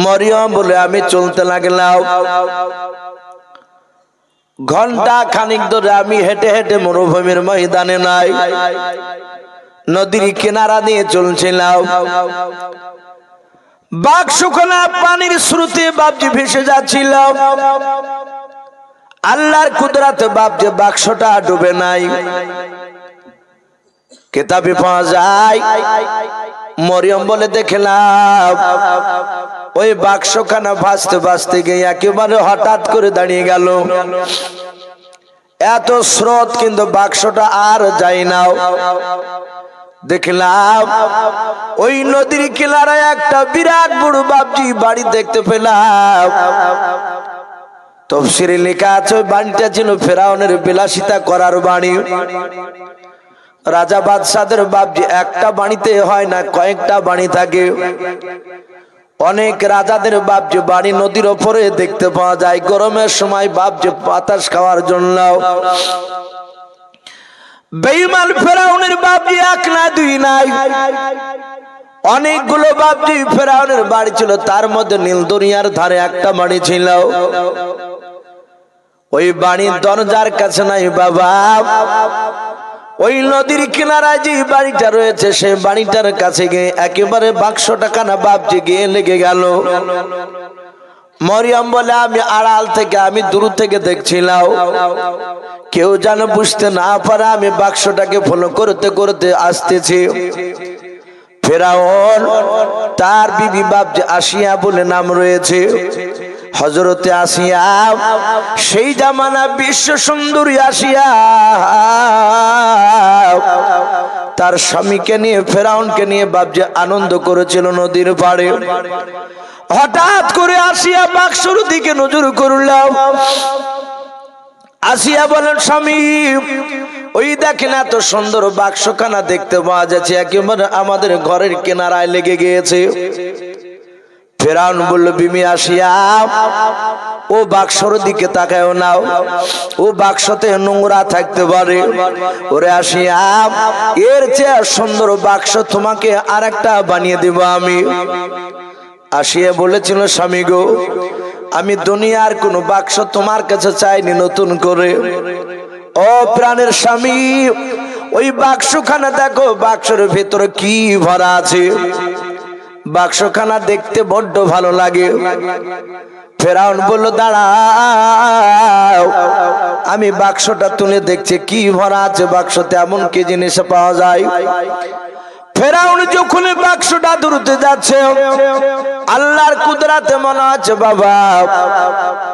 মরিয়ম বলে আমি চলতে লাগলাম। ঘন্টা খানিক ধরে আমি হেঁটে হেঁটে মরুভূমির ময়দানে নাই নদীর কিনারা দিয়ে চলছিলাম। বাঘ শুকনা পানির স্রোতে বাপজি ভেসে যাচ্ছিল। আল্লাহর কুদরতে বাপজি বাক্সটা ডুবে নাই। কিতাবে পাওয়া যায় মরিয়ম বলে দেখলাম ওই বাক্সখানা ভাসতে ভাসতে গিয়ে একেবারে হঠাৎ করে দাঁড়িয়ে গেল। এত স্রোত কিন্তু বাক্সটা আর যায় না। দেখলাম ওই নদীর কিনারায় একটা বিরাট বড় বাপজি বাড়ি দেখতে পেলাম। তাফসীরে লেখা আছে ওই বাড়িটা ছিল ফেরাউনের বিলাসিতা করার বাড়ি। রাজা বাদশাদের বাপজি একটা বাড়িতে হয় না, কয়েকটা বাড়ি থাকে। অনেক রাজাদের বাপজি বাড়ি নদীর ওপরে দেখতে পাওয়া যায়। গরমের সময় বাপজি বাতাস খাওয়ার জন্য। বেঈমান ফেরাউনের বাপজি এক না দুই নাই, অনেকগুলো বাপজি ফেরাউনের বাড়ি ছিল। তার মধ্যে নীল দরিয়ার ধারে একটা বাড়ি ছিল। ওই বাড়ির দরজার কাছে নাই বাবা, ওই নদীর কিনারায় যে বাড়িটা রয়েছে সেই বাড়িটার কাছে গিয়ে একেবারে বাক্সটা কানা বাপজি গিয়ে লেগে গেল। মরিয়ম বলে আমি আড়াল থেকে, আমি দূর থেকে দেখছিলাম, কেউ যেন বুঝতে না পারে আমি বাক্সটাকে ফলো করতে করতে আসতেছি। ফেরাউন তার বিবি বাপজি আসিয়া বলে নাম রয়েছে, হযরতে আসিয়া, সেই জামানা বিশ্ব সুন্দরী আসিয়া তার স্বামীকে নিয়ে ফেরাউনকে নিয়ে বাপজি আনন্দ করেছিল নদীর পাড়ে। হঠাৎ করে আসিয়া বাক্সর দিকে নজর করলাম। আসিয়া বলেন স্বামী ওই দেখেন এত সুন্দর বাক্সখানা দেখতে পাওয়া যাচ্ছে, একেবারে আমাদের ঘরের কিনারায় লেগে গিয়েছে। ফেরাউন বলল বিবি আসিয়া ও বাক্সর দিকে তাকায়ও না, ও বাক্সতে নোংরা থাকতে পারে। ওরে আসিয়া এর চেয়ে সুন্দর বাক্স তোমাকে আরেকটা বানিয়ে দেব আমি। আসিয়া বলেছিল স্বামী গো আমি দুনিয়ার কোন বাক্স তোমার কাছে চাইনি নতুন করে। ও প্রাণের স্বামী ওই বাক্সখানা দেখো, বাক্সের ভেতরে কি ভরা আছে। বাক্সখানা দেখতে বড্ড ভালো লাগে। ফেরাউন বলল দাঁড়াও, আমি বাক্সটা তুলে দেখছি কি ভরা আছে বাক্সতে, এমন কি জিনিস পাওয়া যায়। ফেরাউন যখন বাক্সটা ধরতে যাচ্ছে আল্লাহর কুদরতে মনে হচ্ছে বাবা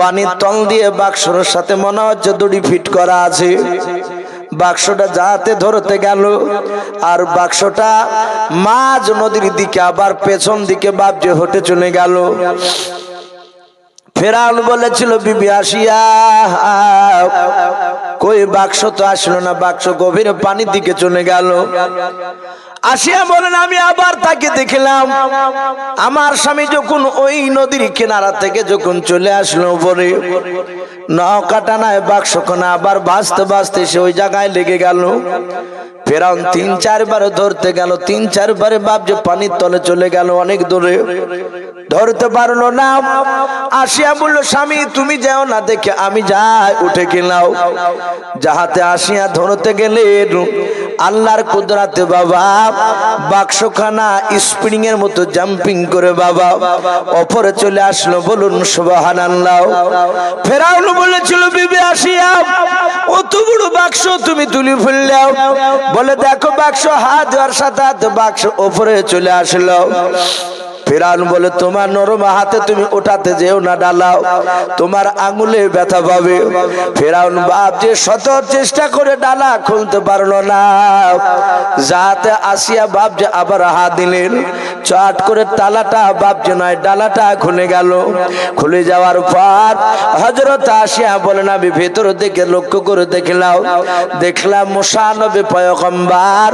পানির তল দিয়ে বাক্সর সাথে মনে হচ্ছে দড়ি ফিট করা আছে। বাক্সটা যাতে ধরতে গেল আর বাক্সটা মাঝ নদীর দিকে আবার পেছন দিকে বাপজি হেঁটে চলে গেল। ফেরাউন বলেছিল বিবি আসিয়া কই বাক্স তো আসলো না, বাক্স গভীর পানির দিকে চলে গেল। আসিয়া বলেন আমি আবার তাকে দেখলাম, আমার স্বামী যখন ওই নদীর কিনারা থেকে যখন চলে আসলো উপরে, নৌকাটা নাই বাক্সখানা আবার ভাসতে ভাসতে সে ওই জায়গায় লেগে গেল। ফেরাউন ৩-৪ বার ধরতে গেল, ৩-৪ বারে বাপজি পানির তলে চলে গেল, অনেক দূরে ধরতে পারলো না। আসিয়া বলল স্বামী তুমি যাও না, দেখে আমি যাই, উঠে গেলাম। যাহাতে আসিয়া ধরতে গেলে আল্লাহর কুদরতে বাবা বাক্সখানা স্প্রিং এর মতো জাম্পিং করে বাবা উপরে চলে আসলো। বলুন সুবহানাল্লাহ। ফেরাউন বলেছিল বিবি আসিয়া অত বড় বাক্স তুমি তুলে ফেললে, বলে দেখো বাক্স হাত দেওয়ার সাথে হাত বাক্স উপরে চলে আসলো। ফেরাউন বলে তোমার নরম হাতে তুমি ওঠাতে যেও না, ডালাও, তোমার আঙুলে ব্যথা পাবে। ফেরাউন বাপ যে শত চেষ্টা করে ডালা খুলতে পারলো না। যাতে আসিয়া বাপ যে আবার হাত দিলেন, চট করে তালাটা বাপ যে নয় ডালাটা খুলে গেল। খুলে যাওয়ার পর হযরত আসিয়া বলেন আমি ভেতর দিকে লক্ষ্য করে দেখলাম মুসা নবী পয়গম্বর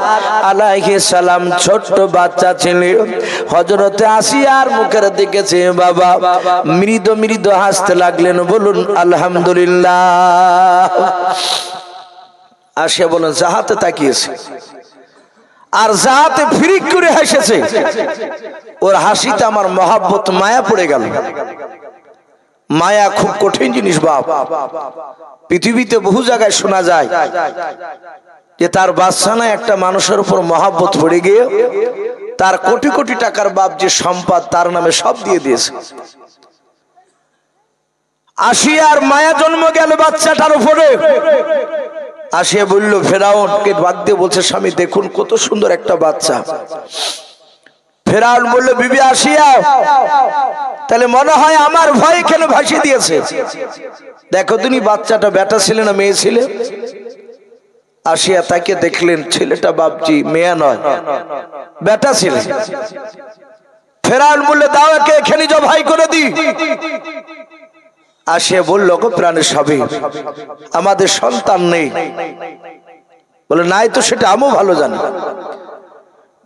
আলাইহিস সালাম ছোট্ট বাচ্চা ছিলেন। হযরত আসিয়ার মুখের দিকে চেয়ে বাবা মৃদু মৃদু হাসতে লাগলেন। বলুন আলহামদুলিল্লাহ। আসিয়া বলেন জাহাতে তাকিয়েছে আর জাহাতে ফিরিক করে হেসেছে। ওর হাসিতে আমার মহাব্বত মায়া পড়ে গেল। মায়া খুব কঠিন জিনিস বাপ। পৃথিবীতে বহু জায়গায় শোনা যায় যে তার বাচ্চা না একটা মানুষের উপর মহাব্বত পড়ে গিয়ে তার কোটি কোটি টাকার বাপ যে সম্পদ তার নামে সব দিয়ে দিয়েছে। আসিয়ার মায়া জন্ম গেল বাচ্চাটার উপরে। আসিয়া বলল ফেরাউনকে বাদ দিয়ে বলছে স্বামী দেখুন কত সুন্দর একটা বাচ্চা। ফেরাউন বলল বিবি আসিয়া তাহলে মনে হয় আমার ভয় কেন ভাসিয়ে দিয়েছে, দেখো তুমি বাচ্চাটা বেটা ছিলে না মেয়ে ছিলে? আসিয়া তাকে দেখলেন ছেলেটা বাপজি মেয়ে নয় বেটা ছিলেন। ফেরাউন বললে দাও একে এখানে জবাই করে দি। আসিয়া বলল গো প্রাণের স্বামী আমাদের সন্তান নেই। বলে নাই তো সেটা আমিও ভালো জানি।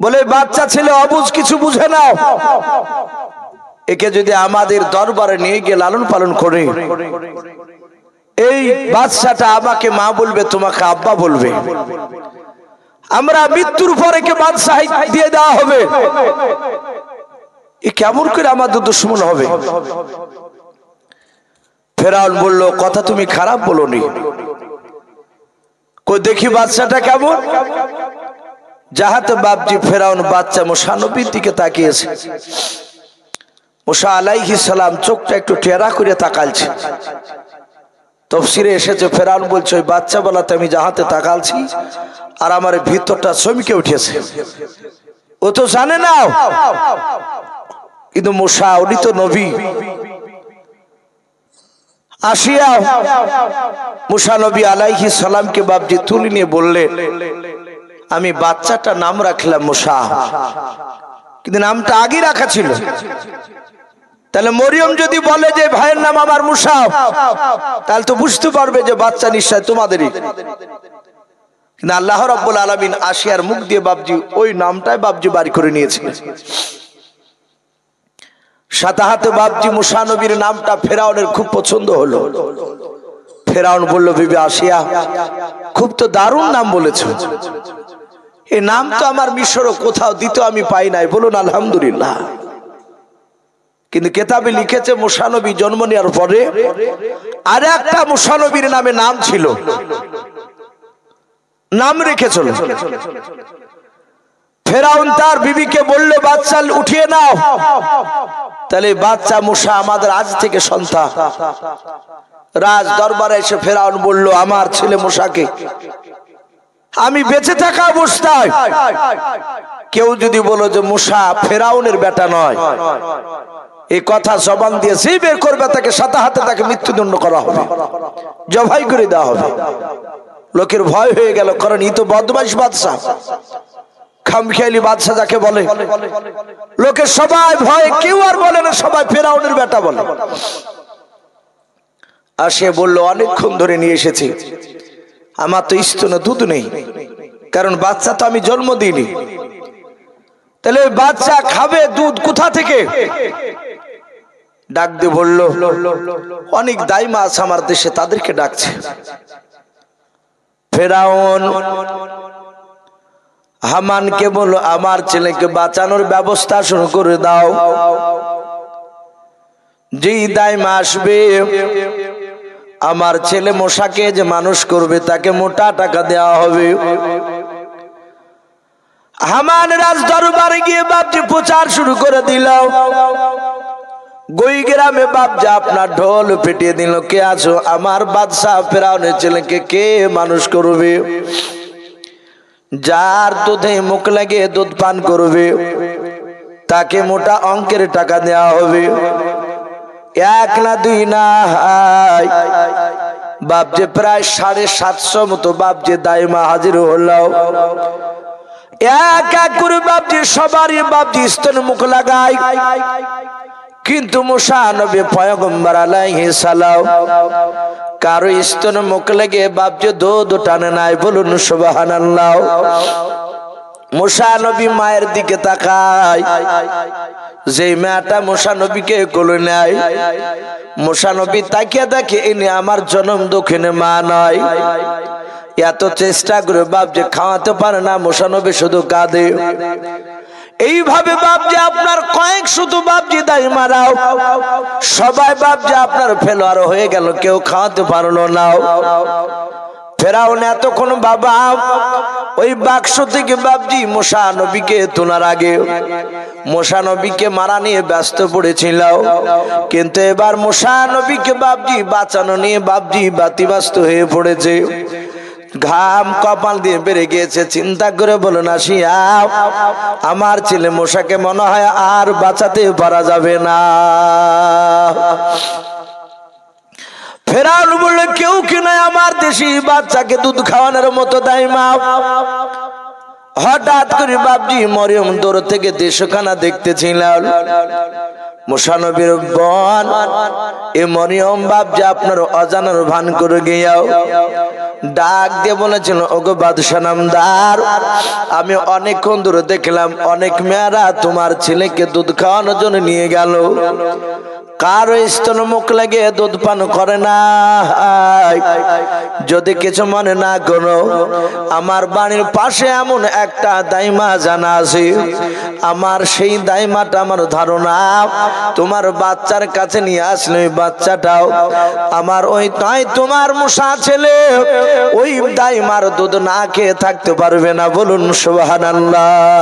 বলে বাচ্চা ছেলে অবুঝ কিছু বুঝে না, একে যদি আমাদের দরবারে নিয়ে গিয়ে লালন পালন করে এই বাচ্চাটা আমাকে মা বলবে তোমাকে আব্বা বলবে, আমরা মৃত্যুর পর একে বাদশাহ দিয়ে দেওয়া হবে। এ কেমন করে আমাদের দুশ্মন হবে? ফেরাউন বলল কথা তুমি খারাপ বলোনি, কই দেখি বাচ্চাটা কেমন। যাহাতে বাপজি ফেরাউন বাচ্চা মুসা নবীর দিকে তাকিয়েছে। মুসা আলাইহিস সালাম চোখটা একটু টেরা করে তাকালছে। তফসিরে এসেছে ফেরাউন বলছে ওই বাচ্চা বলাতে আমি যাহাতে তাকালছি আর আমার ভিতরটা চমকে উঠেছে। ও তো জানে না, কিন্তু মুসা উনি তো নবী। আসিয়া মুসা নবী আলাইহিস সালামকে বাপজি তুলে নিয়ে বললেন আমি বাচ্চাটা নাম রাখলাম মুসা, কিন্তু নামটা আগে রাখা ছিল। তাহলে মরিয়ম যদি বলে যে ভাইয়ের নাম আমার মুসা, তাহলে তো বুঝতে পারবে যে বাচ্চা নিশ্চয় তোমাদেরই। কিন্তু আল্লাহ রাব্বুল আলামিন আসিয়ার মুখ দিয়ে বাপজি ওই নামটাই বাপজি বাড়ি করে নিয়েছিলেন। সাথে হাতে বাপজি মুসা নবীর নামটা ফেরাউনের খুব পছন্দ হলো। ফেরাউন বলল বিবি আসিয়া খুব তো দারুণ নাম বলেছ, এই নাম তো আমার মিশরও কোথাও দিতে আমি পাই নাই, বলুন আলহামদুলিল্লাহ। কিন্তু কেতাবে লিখেছে মুসা নবী জন্ম নেওয়ার পরে আর একটা মুসা নবীর নামে নাম ছিল, নাম রেখেছিল। ফেরাউন তার বিবিকে বলল বাচ্চা উঠিয়ে নাও, তাহলে বাচ্চা মুসা আমাদের আজ থেকে সন্তান। রাজ দরবারে এসে ফেরাউন বলল আমার ছেলে মুসাকে আমি বেঁচে থাকা অবস্থায় কেউ যদি বলো যে মুসা ফেরাউনের বেটা নয়, এই কথা জবান দিয়ে সেই বের করবে তাকে সাথে হাতে তাকে মৃত্যুদণ্ড করা হবে, জবাই করে দেওয়া হবে। লোকের ভয় হয়ে গেল, কারণ ই তো বদমাইশ বাদশা, খামখেয়ালি বাদশা যাকে বলে। লোকের সবাই ভয়, কেউ আর বলে না, সবাই ফেরাউনের বেটা বলে। আসে বলল অনেকক্ষণ ধরে নিয়ে এসেছি, আমার তো স্তনে দুধ নেই, কারণ বাচ্চা তো আমি জন্ম দিইনি। তাহলে বাচ্চা খাবে দুধ কোথা থেকে? ডাক দিয়ে বলল অনেক দাইমা আছে আমার দেশে, তাদেরকে ডাকছে। ফেরাউন হামানকে বলল আমার ছেলেকে বাঁচানোর ব্যবস্থা শুরু করে দাও, যেই দাইমা আসবে আমার ছেলে মুসাকে যে মানুষ করবে তাকে মোটা টাকা দেওয়া হবে। হামান রাজ দরবারে গিয়ে বাপজি প্রচার শুরু করে দিল। গই গ্রামে বাপজি আপনার ঢোল পেটিয়ে দিল, কে আছো? আমার বাদশাহ ফেরাউনের ছেলেকে কে মানুষ করবে? যার দুধে মুখ লাগে দুধ পান করবে তাকে মোটা অঙ্কের টাকা দেওয়া হবে। এক না দুই না বাপজি প্রায় 750 মতো বাপজি দাইমা হাজির হলো। এক এক করে বাপজি সবারই বাপজি স্তনে মুখ লাগায়, কিন্তু মুসা নবী পয়গম্বর আলাইহিস সালাম কারো স্তনে মুখ লেগে বাপজি দুধ টানে নাই, বলুন সুবহানাল্লাহ। মুসা নবী মায়ের দিকে তাকায়, যে মেয়েটা মুসা নবীকে কোলে নেয়, মুসা নবী তাকিয়ে দেখে ইনি আমার জন্ম দক্ষিণে মা নয়। এত চেষ্টা করে বাপ যে খাওয়াতে পারে না, মুসা নবী শুধু কাঁদে। এইভাবে বাপ যে আপনার কয়েক শুধু বাপজি দাইমা রাও, সবাই বাপজি আপনার ফেলোয়ার হয়ে গেল, কেউ খাওয়াতে পারলো না। ফেরাউন এতক্ষণ বাবা ওই বাক্স থেকে বাপজি মুসা নবীকে তোলার আগে মুসা নবীকে মারা নিয়ে ব্যস্ত পড়েছিল, কিন্তু এবার মুসা নবীকে বাপজি বাঁচানো নিয়ে বাপজি বাতিব্যস্ত হয়ে পড়েছে। ঘাম কপাল দিয়ে বেড়ে গিয়েছে। চিন্তা করে বলুন, আসিয়া আমার ছেলে মুসাকে মনে হয় আর বাঁচাতে পারা যাবে না। ফেরাউন বললে, কেউ কি নাই আমার দেশি বাচ্চাকে দুধ খাওয়ানোর মতো দাইমা। হঠাৎ করে বাপজি মরিয়ম দূর থেকে দেশখানা দেখতেছিল। মুসা নবীর বোন এ মরিয়ম বাপজি আপনার অজানার ভান করে গিয়াও ডাক দিয়ে বলেছিল, ওগো বাদশাহ নামদার, আমি অনেকক্ষণ দূরে দেখলাম অনেক মেয়েরা তোমার ছেলেকে দুধ খাওয়ানোর জন্য নিয়ে গেল, কারো স্তন মুখ লাগে দুধ পান করে না। যদি কিছু মনে না করো, আমার বাড়ির পাশে এমন একটা দাইমা জানা আছে, আমার সেই দাইমাটা আমার ধারণা তোমার বাচ্চার কাছে নিয়ে আসলে ওই বাচ্চাটাও আমার ওই তাই তোমার মুসা ছেলে ওই দাইমার দুধ না খেয়ে থাকতে পারবে না। বলুন সুবহানাল্লাহ।